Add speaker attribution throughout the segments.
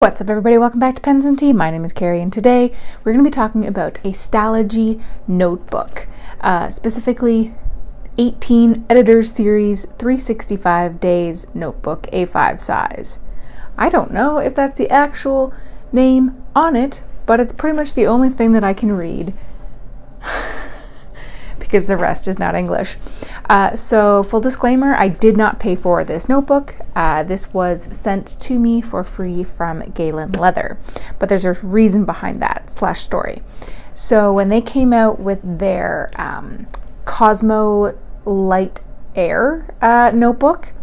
Speaker 1: What's up, everybody? Welcome back to Pens and Tea. My name is Carrie, and today we're going to be talking about a Stalogy notebook, specifically 18 Editors Series 365 Days Notebook A5 size. I don't know if that's the actual name on it, but it's pretty much the only thing that I can read because the rest is not English. So full disclaimer, I did not pay for this notebook. This was sent to me for free from Galen Leather, but there's a reason behind that / story. So when they came out with their Cosmo Light Air notebook,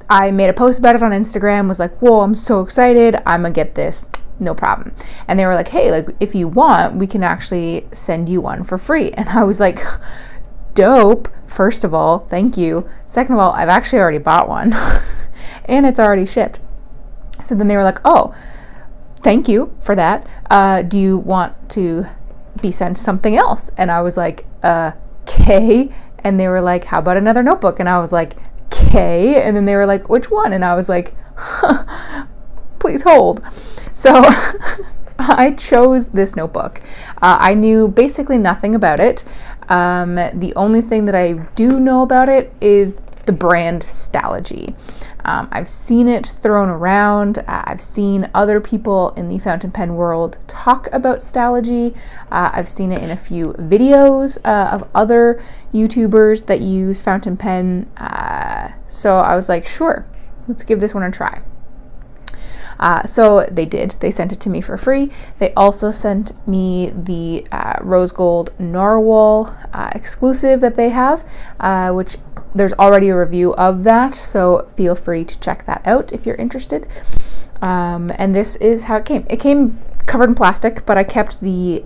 Speaker 1: I made a post about it on Instagram, was like, whoa, I'm so excited, I'm gonna get this, no problem. And they were like, hey, like, if you want, we can actually send you one for free. And I was like, dope. First of all, thank you. Second of all, I've actually already bought one and it's already shipped. So then they were like, oh, thank you for that. Do you want to be sent something else? And I was like, okay. And they were like, how about another notebook? And I was like, okay. And then they were like, which one? And I was like, please hold. So I chose this notebook. I knew basically nothing about it. The only thing that I do know about it is the brand Stalogy. I've seen it thrown around. I've seen other people in the fountain pen world talk about Stalogy. I've seen it in a few videos of other YouTubers that use fountain pen. So I was like, sure, let's give this one a try. So they did. They sent it to me for free. They also sent me the rose gold narwhal exclusive that they have, which there's already a review of that, so feel free to check that out if you're interested. And this is how it came. It came covered in plastic, but I kept the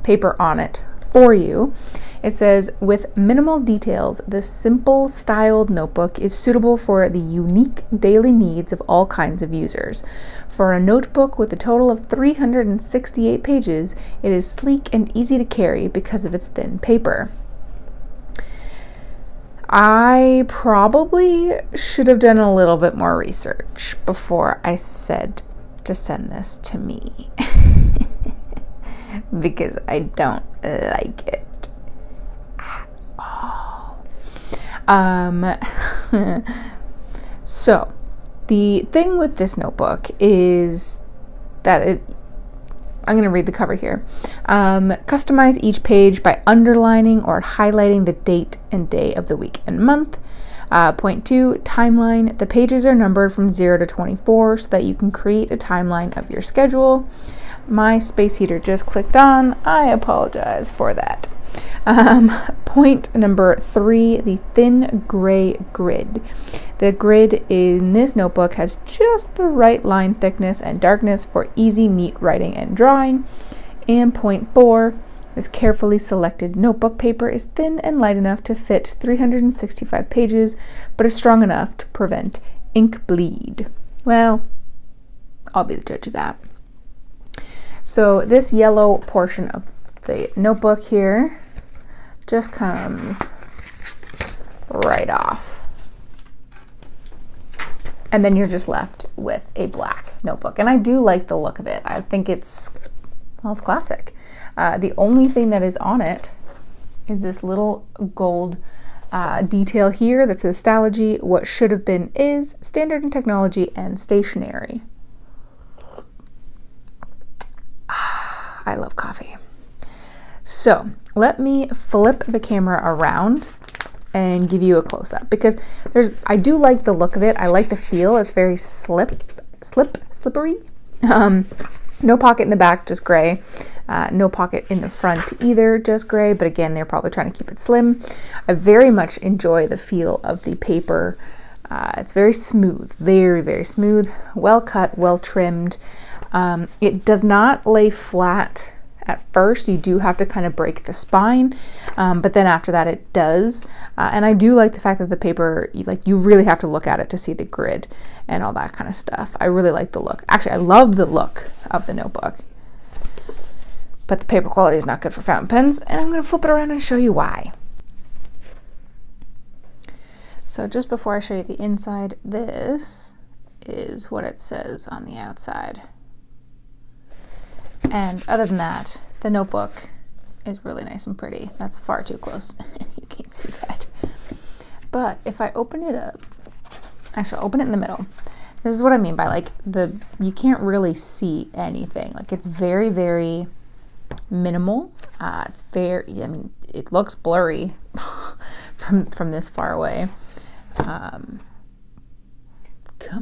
Speaker 1: paper on it for you. It says, with minimal details, this simple styled notebook is suitable for the unique daily needs of all kinds of users. For a notebook with a total of 368 pages, it is sleek and easy to carry because of its thin paper. I probably should have done a little bit more research before I said to send this to me because I don't like it. So the thing with this notebook is that I'm going to read the cover here. Customize each page by underlining or highlighting the date and day of the week and month. Point 2, timeline. The pages are numbered from 0 to 24 so that you can create a timeline of your schedule. My space heater just clicked on. I apologize for that. Point number 3, the thin gray grid. The grid in this notebook has just the right line thickness and darkness for easy, neat writing and drawing. And point 4, this carefully selected notebook paper is thin and light enough to fit 365 pages, but is strong enough to prevent ink bleed. Well, I'll be the judge of that. So this yellow portion of the notebook here just comes right off. And then you're just left with a black notebook. And I do like the look of it. I think it's, well, it's classic. The only thing that is on it is this little gold detail here that says Stalogy. What should have been is standard in technology and stationery. I love coffee. So let me flip the camera around and give you a close-up because I do like the look of it. I like the feel. It's very slippery. No pocket in the back, just gray. No pocket in the front either, just gray. But again, they're probably trying to keep it slim. I very much enjoy the feel of the paper. It's very smooth, very, very smooth, well cut, well trimmed. It does not lay flat at first. You do have to kind of break the spine, but then after that it does. And I do like the fact that the paper, you really have to look at it to see the grid and all that kind of stuff. I really like the look. Actually, I love the look of the notebook, but the paper quality is not good for fountain pens, and I'm going to flip it around and show you why. So just before I show you the inside, this is what it says on the outside. And other than that, the notebook is really nice and pretty. That's far too close. You can't see that. But if I open it up, actually I'll open it in the middle. This is what I mean by like you can't really see anything. Like it's very, very minimal. It's very, I mean, it looks blurry from this far away. Come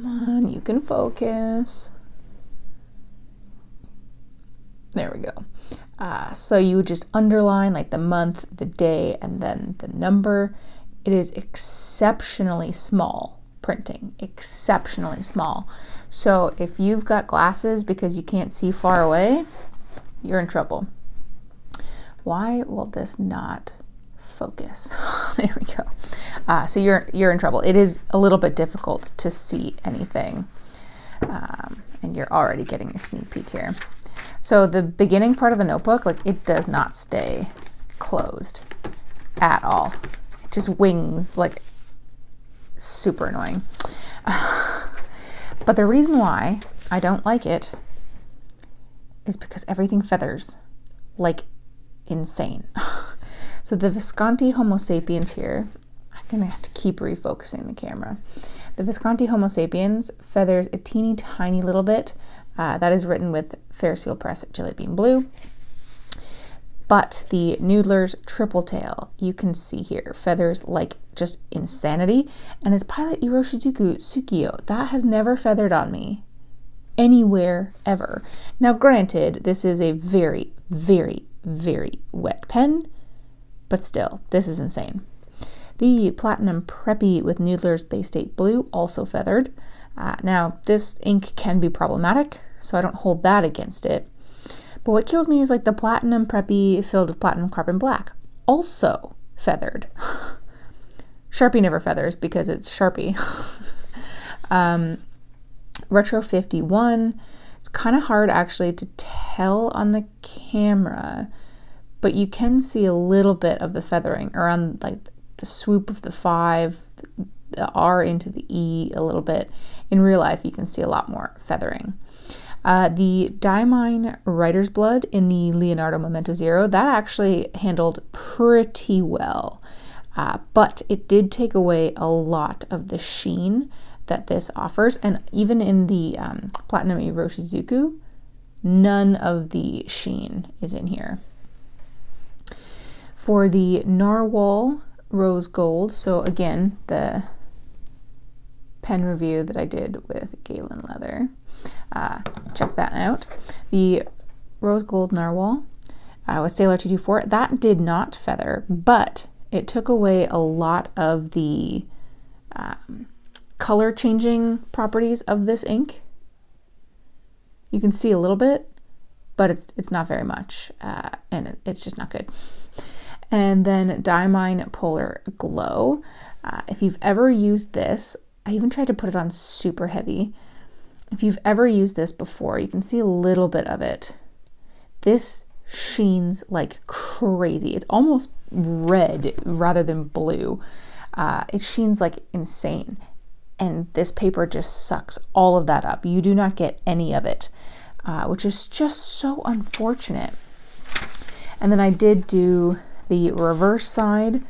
Speaker 1: on, you can focus. There we go. So you would just underline like the month, the day, and then the number. It is exceptionally small printing, exceptionally small. So if you've got glasses because you can't see far away, you're in trouble. Why will this not focus? There we go. So you're in trouble. It is a little bit difficult to see anything. And you're already getting a sneak peek here. So the beginning part of the notebook, like it does not stay closed at all. It just wings, like super annoying. But the reason why I don't like it is because everything feathers like insane. So the Visconti Homo sapiens here, I'm gonna have to keep refocusing the camera. The Visconti Homo sapiens feathers a teeny tiny little bit. That is written with Ferris Wheel Press Jelly Bean Blue. But the Noodler's Triple Tail, you can see here, feathers like just insanity. And its Pilot Iroshizuku Tsukiyo, that has never feathered on me anywhere ever. Now granted, this is a very, very, very wet pen, but still, this is insane. The Platinum Preppy with Noodler's Bay State Blue, also feathered. Now, this ink can be problematic, so I don't hold that against it. But what kills me is like the Platinum Preppy filled with Platinum Carbon Black, also feathered. Sharpie never feathers because it's Sharpie. Retro 51, it's kind of hard actually to tell on the camera, but you can see a little bit of the feathering around like the swoop of the 5, the R into the E a little bit. In real life, you can see a lot more feathering. The Diamine Writer's Blood in the Leonardo Memento Zero, that actually handled pretty well, but it did take away a lot of the sheen that this offers, and even in the Platinum Iroshizuku, none of the sheen is in here. For the Narwhal Rose Gold, so again, the pen review that I did with Galen Leather, check that out. The Rose Gold Narwhal with Sailor 224, that did not feather, but it took away a lot of the color changing properties of this ink. You can see a little bit, but it's not very much, and it's just not good. And then Diamine Polar Glow. If you've ever used this, I even tried to put it on super heavy. If you've ever used this before, you can see a little bit of it. This sheens like crazy. It's almost red rather than blue. It sheens like insane. And this paper just sucks all of that up. You do not get any of it, which is just so unfortunate. And then I did do the reverse side,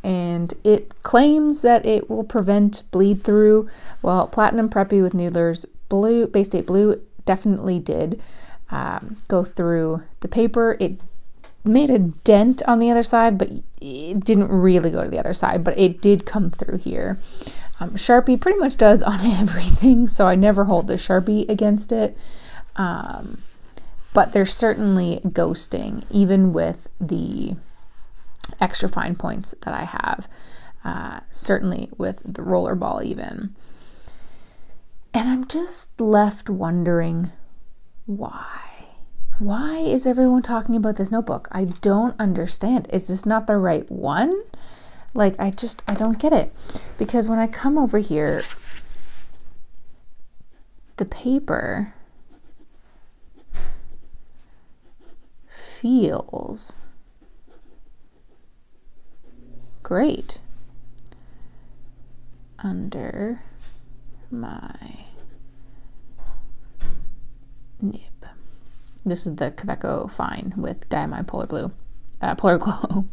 Speaker 1: and it claims that it will prevent bleed through. Well, Platinum Preppy with Noodler's Blue, Bay State Blue definitely did go through the paper. It made a dent on the other side, but it didn't really go to the other side, but it did come through here. Sharpie pretty much does on everything, so I never hold the Sharpie against it. But there's certainly ghosting, even with the extra fine points that I have, certainly with the rollerball even. And I'm just left wondering why. Why is everyone talking about this notebook? I don't understand. Is this not the right one? Like, I don't get it. Because when I come over here, the paper feels great under my nib. This is the Kaweco Fine with diamine polar glow.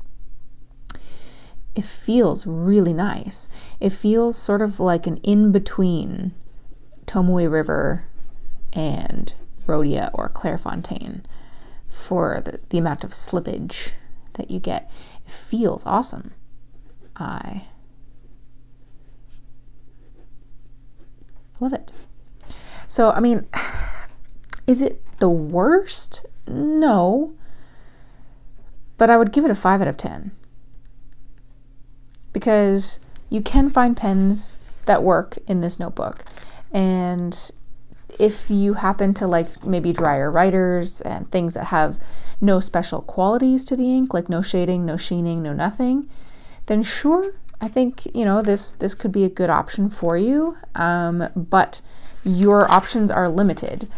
Speaker 1: It feels really nice. It feels sort of like an in-between Tomoe River and Rhodia or Clairefontaine for the amount of slippage that you get. It feels awesome. I love it. So, I mean, is it the worst? No. But I would give it a 5 out of 10. Because you can find pens that work in this notebook. And if you happen to like maybe drier writers and things that have no special qualities to the ink, like no shading, no sheening, no nothing, then sure, I think, you know, this could be a good option for you. But your options are limited.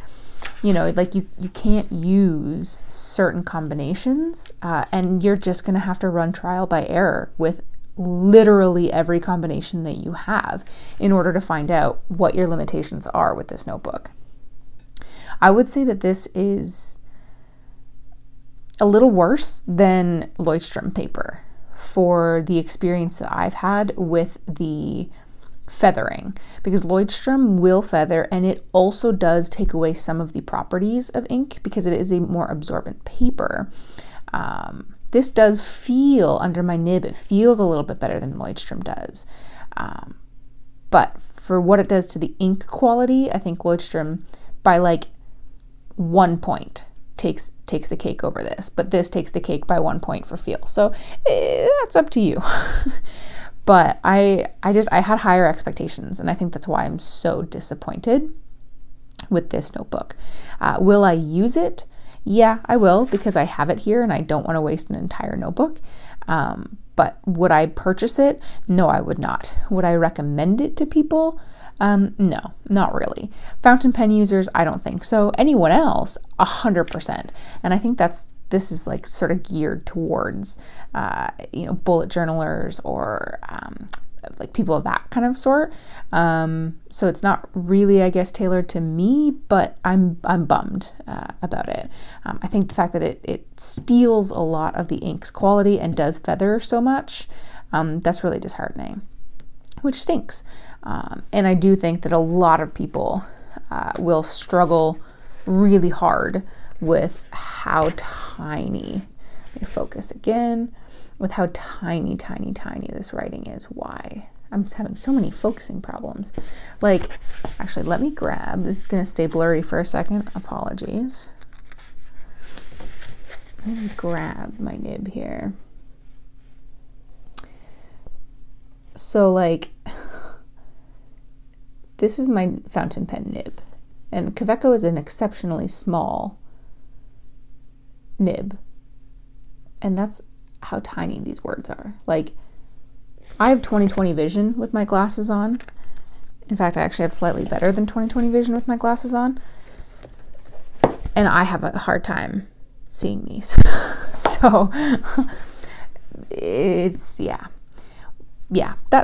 Speaker 1: You know, like you can't use certain combinations, and you're just going to have to run trial by error with literally every combination that you have in order to find out what your limitations are with this notebook. I would say that this is a little worse than Leuchtturm paper for the experience that I've had with the feathering, because Leuchtturm will feather, and it also does take away some of the properties of ink because it is a more absorbent paper. This does feel, under my nib, it feels a little bit better than Leuchtturm does. But for what it does to the ink quality, I think Leuchtturm, by like 1 point, takes the cake over this. But this takes the cake by 1 point for feel. So that's up to you. But I had higher expectations, and I think that's why I'm so disappointed with this notebook. Will I use it? Yeah, I will, because I have it here and I don't want to waste an entire notebook. But would I purchase it? No, I would not. Would I recommend it to people? No, not really. Fountain pen users, I don't think so. Anyone else, 100%. And I think this is like sort of geared towards, you know, bullet journalers or like people of that kind of sort. So it's not really, I guess, tailored to me, but I'm bummed about it. I think the fact that it steals a lot of the ink's quality and does feather so much, that's really disheartening, which stinks. And I do think that a lot of people will struggle really hard with how tiny, let me focus again, with how tiny this writing is. Why? I'm just having so many focusing problems. Like, actually, let me grab, this is going to stay blurry for a second. Apologies. Let me just grab my nib here. So, like, this is my fountain pen nib. And Kaweco is an exceptionally small nib. And that's how tiny these words are. Like, I have 20/20 vision with my glasses on. In fact, I actually have slightly better than 20/20 vision with my glasses on. And I have a hard time seeing these. So it's, yeah,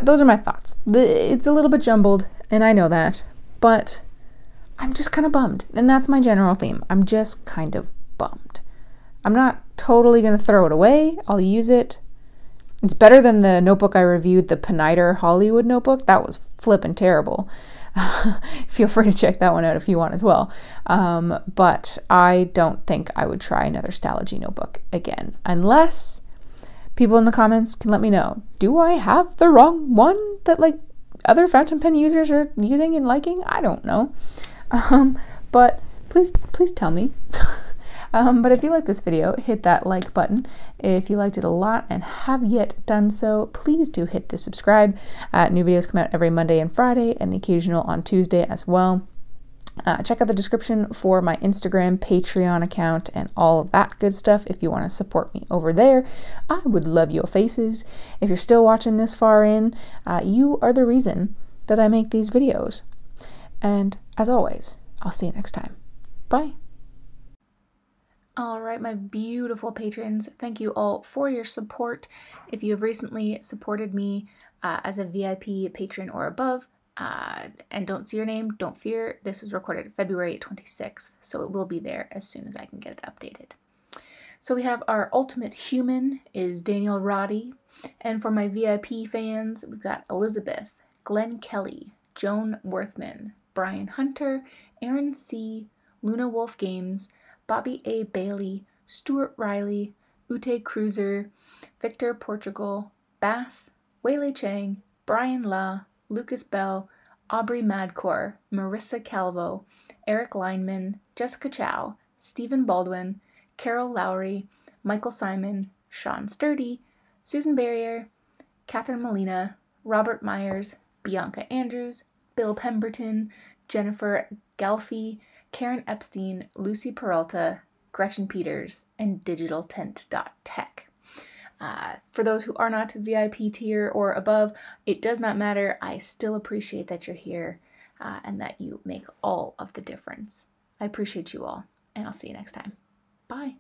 Speaker 1: those are my thoughts. It's a little bit jumbled, and I know that, but I'm just kind of bummed. And that's my general theme. I'm just kind of bummed. I'm not totally going to throw it away. I'll use it. It's better than the notebook I reviewed, the Peniter Hollywood notebook. That was flippin' terrible. Feel free to check that one out if you want as well. But I don't think I would try another Stalogy notebook again, unless people in the comments can let me know. Do I have the wrong one that like other fountain pen users are using and liking? I don't know. But please tell me. But if you like this video, hit that like button. If you liked it a lot and have yet done so, please do hit the subscribe. New videos come out every Monday and Friday, and the occasional on Tuesday as well. Check out the description for my Instagram, Patreon account, and all of that good stuff if you want to support me over there. I would love your faces. If you're still watching this far in, you are the reason that I make these videos. And as always, I'll see you next time. Bye. All right, my beautiful patrons, thank you all for your support. If you have recently supported me as a VIP patron or above, and don't see your name, don't fear. This was recorded February 26th, so it will be there as soon as I can get it updated. So we have our ultimate human is Daniel Roddy, and for my VIP fans, we've got Elizabeth, Glenn Kelly, Joan Worthman, Brian Hunter, Aaron C., Luna Wolf Games, Bobby A. Bailey, Stuart Riley, Ute Cruiser, Victor Portugal, Bass, Weilei Chang, Brian La, Lucas Bell, Aubrey Madcore, Marissa Calvo, Eric Lineman, Jessica Chow, Stephen Baldwin, Carol Lowry, Michael Simon, Sean Sturdy, Susan Barrier, Catherine Molina, Robert Myers, Bianca Andrews, Bill Pemberton, Jennifer Galfie, Karen Epstein, Lucy Peralta, Gretchen Peters, and digitaltent.tech. For those who are not VIP tier or above, it does not matter. I still appreciate that you're here and that you make all of the difference. I appreciate you all, and I'll see you next time. Bye.